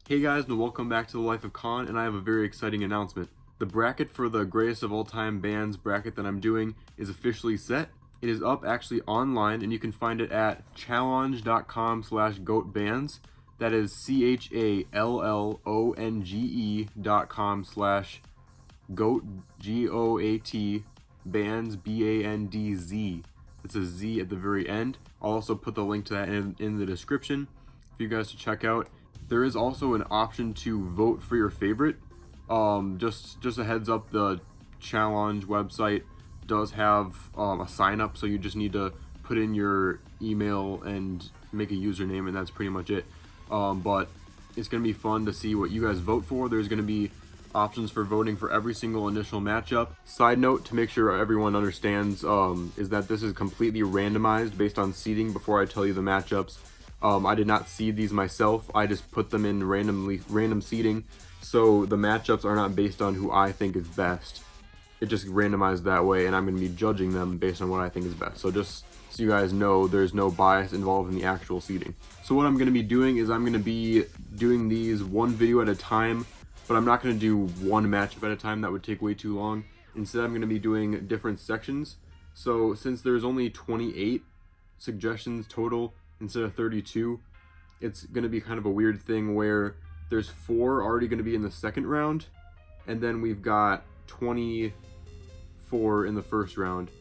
Hey guys, and welcome back to The Life of Con, and I have a very exciting announcement. The bracket for the greatest of all time bands bracket that I'm doing is officially set. It is up actually online, and you can find it at challenge.com/goatbands. That is challonge.com/goat, GOAT, bands, BANDZ. It's a Z at the very end. I'll also put the link to that in the description for you guys to check out. There is also an option to vote for your favorite. Just a heads up, the challenge website does have a sign up, so you just need to put in your email and make a username, and that's pretty much it. But it's gonna be fun to see what you guys vote for. There's gonna be options for voting for every single initial matchup. Side note, to make sure everyone understands, is that this is completely randomized based on seeding. Before I tell you the matchups, I did not seed these myself. I just put them in random seeding, so the matchups are not based on who I think is best. It just randomized that way, and I'm going to be judging them based on what I think is best. So just so you guys know, there's no bias involved in the actual seeding. So what I'm going to be doing is I'm going to be doing these one video at a time, but I'm not going to do one matchup at a time. That would take way too long. Instead, I'm going to be doing different sections. So since there's only 28 suggestions total instead of 32, it's going to be kind of a weird thing where there's 4 already going to be in the second round, and then we've got 24 in the first round.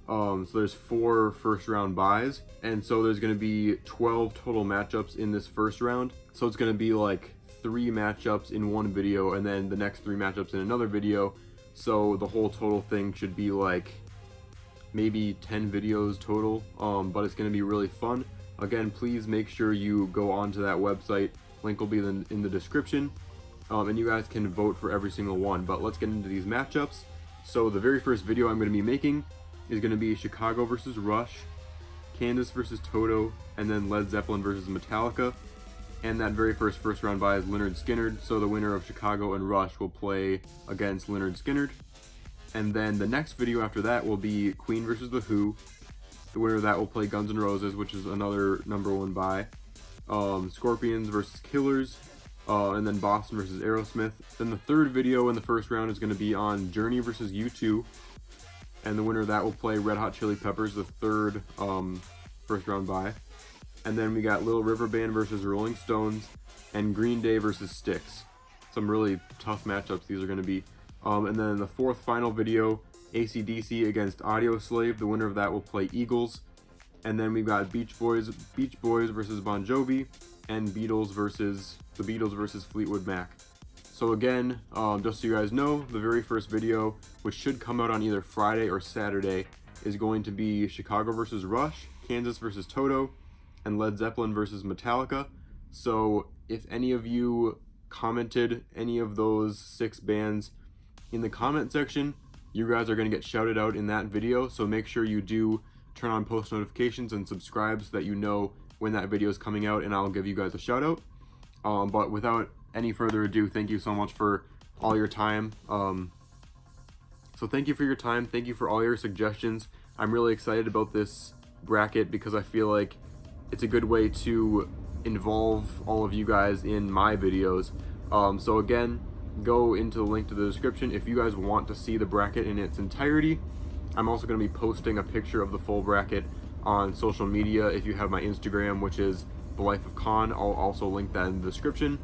So there's 4 first round buys, and so there's going to be 12 total matchups in this first round. So it's going to be like 3 matchups in one video, and then the next 3 matchups in another video. So the whole total thing should be like maybe 10 videos total, but it's going to be really fun. Again, please make sure you go onto that website. Link will be in the description, and you guys can vote for every single one. But let's get into these matchups. So the very first video I'm going to be making is going to be Chicago versus Rush, Kansas versus Toto, and then Led Zeppelin versus Metallica. And that very first round bye is Lynyrd Skynyrd, so the winner of Chicago and Rush will play against Lynyrd Skynyrd. And then the next video after that will be Queen versus The Who. The winner of that will play Guns N' Roses, which is another #1 bye. Scorpions versus Killers, and then Boston versus Aerosmith. Then the third video in the first round is going to be on Journey versus U2, and the winner of that will play Red Hot Chili Peppers, the third first round bye. And then we got Little River Band versus Rolling Stones, and Green Day versus Styx. Some really tough matchups these are going to be. And then the fourth final video, AC/DC against Audioslave. The winner of that will play Eagles. And then we've got Beach Boys versus Bon Jovi, and the Beatles versus Fleetwood Mac. So again, just so you guys know, the very first video, which should come out on either Friday or Saturday, is going to be Chicago versus Rush, Kansas versus Toto, and Led Zeppelin versus Metallica. So if any of you commented any of those 6 bands in the comment section, you guys are going to get shouted out in that video. So make sure you do turn on post notifications and subscribe so that you know when that video is coming out, and I'll give you guys a shout out. But without any further ado, thank you so much for all your time. So thank you for your time. Thank you for all your suggestions. I'm really excited about this bracket because I feel like it's a good way to involve all of you guys in my videos. So again, go into the link to the description if you guys want to see the bracket in its entirety. I'm also going to be posting a picture of the full bracket on social media. If you have my Instagram, which is The Life of Con, I'll also link that in the description.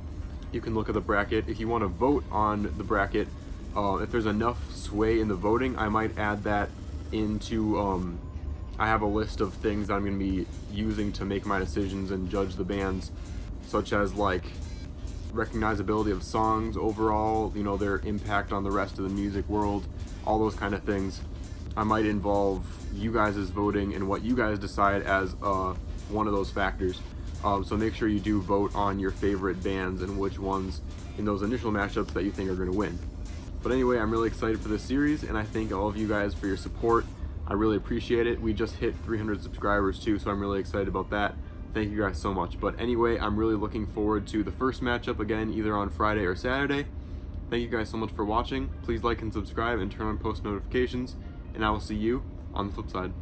You can look at the bracket. If you want to vote on the bracket, if there's enough sway in the voting, I might add that into, I have a list of things that I'm going to be using to make my decisions and judge the bands, such as like recognizability of songs overall, you know, their impact on the rest of the music world, all those kind of things. I might involve you guys' voting and what you guys decide as one of those factors. So make sure you do vote on your favorite bands and which ones in those initial matchups that you think are going to win. But anyway, I'm really excited for this series, and I thank all of you guys for your support. I really appreciate it. We just hit 300 subscribers too, so I'm really excited about that. Thank you guys so much. But anyway, I'm really looking forward to the first matchup again, either on Friday or Saturday. Thank you guys so much for watching. Please like and subscribe and turn on post notifications, and I will see you on the flip side.